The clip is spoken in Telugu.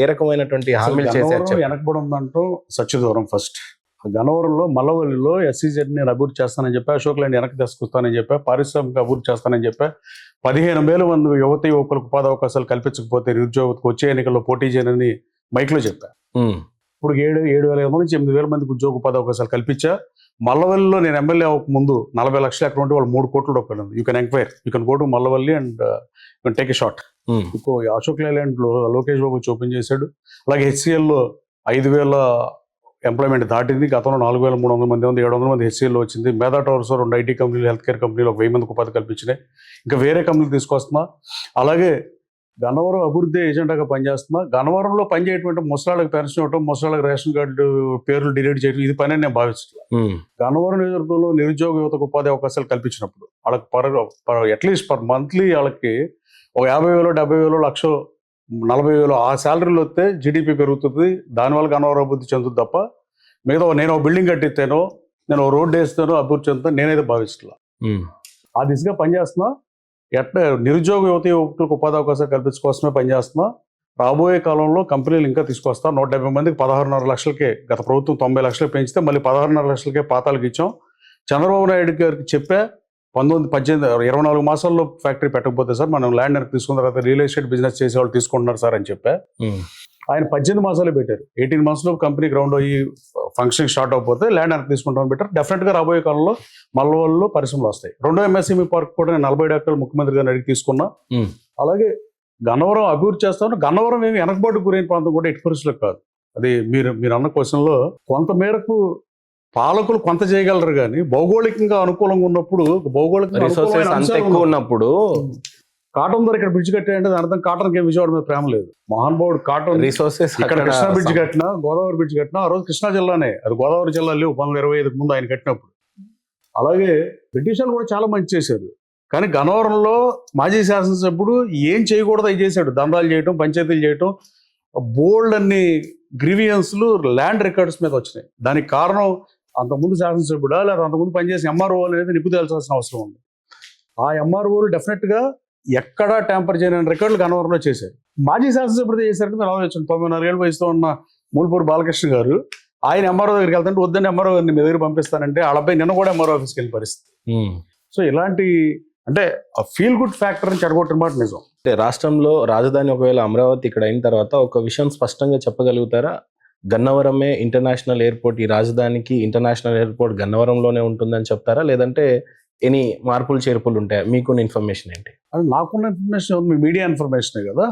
ఏ రకమైనటువంటి హామీలు చేశారు చెప్పండి. వెనకబడి ఉందంటూ సత్యదూరం ఫస్ట్. గన్నవరంలో మల్లవల్లిలో SEZ నేను అభివృద్ధి చేస్తానని చెప్పా, అశోక్ ల్యాండ్ వెనక్కి తీసుకొస్తానని చెప్పా, పారిశ్రామిక అభివృద్ధి చేస్తానని చెప్పా, 15,000 మంది యువత యువకులకు ఉపాధి అవకాశాలు కల్పించకపోతే నిరుద్యోగతకు వచ్చే ఎన్నికల్లో పోటీ చేయనని మైక్లో చెప్పా. ఇప్పుడు 7,500 నుంచి 8,000 మందికి ఉద్యోగ ఉపాధి అవకాశాలు కల్పించా. మల్లవల్లిలో నేను ఎమ్మెల్యే అవ్వక ముందు 40 లక్షల ఎకరం ఉంటే వాళ్ళు 3 కోట్ల రూపాయలు ఉంది. You can enquire, you can go to Mallavalli and take a shot. ఇంకో అశోక్ లేలాండ్ లో లోకేష్ బాబు ఓపెన్ చేశాడు. అలాగే HCL లో 5,000 ఎంప్లాయ్మెంట్ దాటింది. గతంలో 4,300 మంది ఉంది, 700 మంది HCL లో వచ్చింది. మేధా టవర్స్ 2 IT కంపెనీలు, హెల్త్ కేర్ కంపెనీలు 1,000 మందికి ఉపాధి కల్పించినాయి. ఇంకా వేరే కంపెనీలు తీసుకొస్తున్నా. అలాగే గన్నవరం అభివృద్ధి ఏజెండాగా పనిచేస్తున్నా. గన్నవరంలో పనిచేయటువంటి ముసలాళ్ళకి పెన్షన్ ఇవ్వటం, ముసలాళ్ళకి రేషన్ కార్డు పేర్లు డిలీట్ చేయడం ఇది పని నేను భావిస్తున్నాను. గన్నవరం నియోజకవర్గంలో నిరుద్యోగ యువతకు ఉపాధి అవకాశాలు కల్పించినప్పుడు వాళ్ళకి అట్లీస్ట్ పర్ మంత్లీ వాళ్ళకి ఒక 50,000, 70,000, 1,00,000, 40,000 ఆ శాలరీలు వస్తే GDP పెరుగుతుంది. దానివల్ల గన్నవరం అభివృద్ధి చెందుతుంది తప్ప మిగతా నేను బిల్డింగ్ కట్టిస్తాను, నేను రోడ్డు వేస్తాను, అభివృద్ధి చెందుతాను నేనైతే భావిస్తున్నా. ఆ దిశగా పనిచేస్తున్నా. నిరుద్యోగ యువత యువకులకు ఉపాధి అవకాశాలు కల్పించుకోసమే పనిచేస్తున్నా. రాబోయే కాలంలో కంపెనీలు ఇంకా తీసుకొస్తా. 170 మందికి 16.5 లక్షలకే గత ప్రభుత్వం 90 లక్షలు పెంచితే మళ్ళీ 16.5 లక్షలకే పాతాలకు ఇచ్చాం. చంద్రబాబు నాయుడు గారికి చెప్పా 24 మాసాల్లో ఫ్యాక్టరీ పెట్టకపోతే సార్ మనం ల్యాండ్ వెనక్కి తీసుకున్న తర్వాత రియల్ ఎస్టేట్ బిజినెస్ చేసే వాళ్ళు తీసుకుంటున్నారు సార్ అని చెప్పా. ఆయన 18 మాసాలే పెట్టారు. 18 మంత్స్లో కంపెనీ గ్రౌండ్ అయ్యి ఫంక్షన్ స్టార్ట్ అయిపోతే ల్యాండ్ వెనక్కి తీసుకుంటామని పెట్టారు. డెఫినెట్గా రాబోయే కాలంలో మల్లవల్లిలో పరిశ్రమలు వస్తాయి. 2వ MSME పార్క్ కూడా నేను 40 ఎకరాలు ముఖ్యమంత్రి గారిని అడిగి తీసుకున్నా. అలాగే గన్నవరం అభివృద్ధి చేస్తాను. గన్నవరం ఏమి వెనకబాటు గురైన ప్రాంతం కూడా ఎట్టి పరిస్థితులకు కాదు. అది మీరు అన్న క్వశ్చన్లో కొంత మేరకు పాలకులు కొంత చేయగలరు కానీ భౌగోళికంగా అనుకూలంగా ఉన్నప్పుడు, భౌగోళికంగా ఎక్కువ ఉన్నప్పుడు కాటన్ ధర ఇక్కడ బ్రిడ్జ్ కట్టాయంటే దాని అర్థం కాటన్కి ఏం విజయవాడ మీద ప్రేమ లేదు. మహానుభావుడు కాటన్ రిసోర్సెస్ ఇక్కడ కృష్ణా బ్రిడ్జ్ కట్టినా, గోదావరి బ్రిడ్జ్ కట్టినా ఆ రోజు కృష్ణా జిల్లానే, అది గోదావరి జిల్లా లేవు 1925 ముందు ఆయన కట్టినప్పుడు. అలాగే బ్రిటిషర్లు కూడా చాలా మంచి చేశారు. కానీ గన్నవరంలో మాజీ శాసనసభ్యుడు ఏం చేయకూడదు అవి చేశాడు. దందాలు చేయటం, పంచాయతీలు చేయటం, బోల్డ్ అన్ని గ్రీవియన్స్లు ల్యాండ్ రికార్డ్స్ మీద వచ్చినాయి. దానికి కారణం అంతకుముందు శాసనసభ్యుడా లేదా అంతకుముందు పనిచేసిన MRO అనేది నిప్పు తేల్చాల్సిన అవసరం ఉంది. ఆ MROలు డెఫినెట్గా ఎక్కడా ట్యాంపర్ చేయని రికార్డులు గన్నవరంలో చేశారు. మాజీ శాసనసభ్యుడు చేశారంటే మీరు ఆలోచించండి. 94 ఏళ్ళ వయసుతో ఉన్న మూలపూరి బాలకృష్ణ గారు ఆయన MRO దగ్గరికి వెళ్తుంటే వద్దని MRO గారిని మీ దగ్గర పంపిస్తానంటే వాళ్ళపై నిన్న కూడా MRO ఆఫీస్కి వెళ్ళిన పరిస్థితి. సో ఇలాంటి అంటే ఫీల్ గుడ్ ఫ్యాక్టర్ అని చెడగొట్టిన మాట నిజం. అంటే రాష్ట్రంలో రాజధాని ఒకవేళ అమరావతి ఇక్కడ అయిన తర్వాత ఒక విషయం స్పష్టంగా చెప్పగలుగుతారా? గన్నవరమే ఇంటర్నేషనల్ ఎయిర్పోర్ట్, ఈ రాజధానికి ఇంటర్నేషనల్ ఎయిర్పోర్ట్ గన్నవరంలోనే ఉంటుందని చెప్తారా, లేదంటే ఎనీ మార్పులు చేర్పులు ఉంటాయా? మీకున్న ఇన్ఫర్మేషన్ ఏంటి? అది నాకున్న ఇన్ఫర్మేషన్ మీడియా ఇన్ఫర్మేషనే కదా.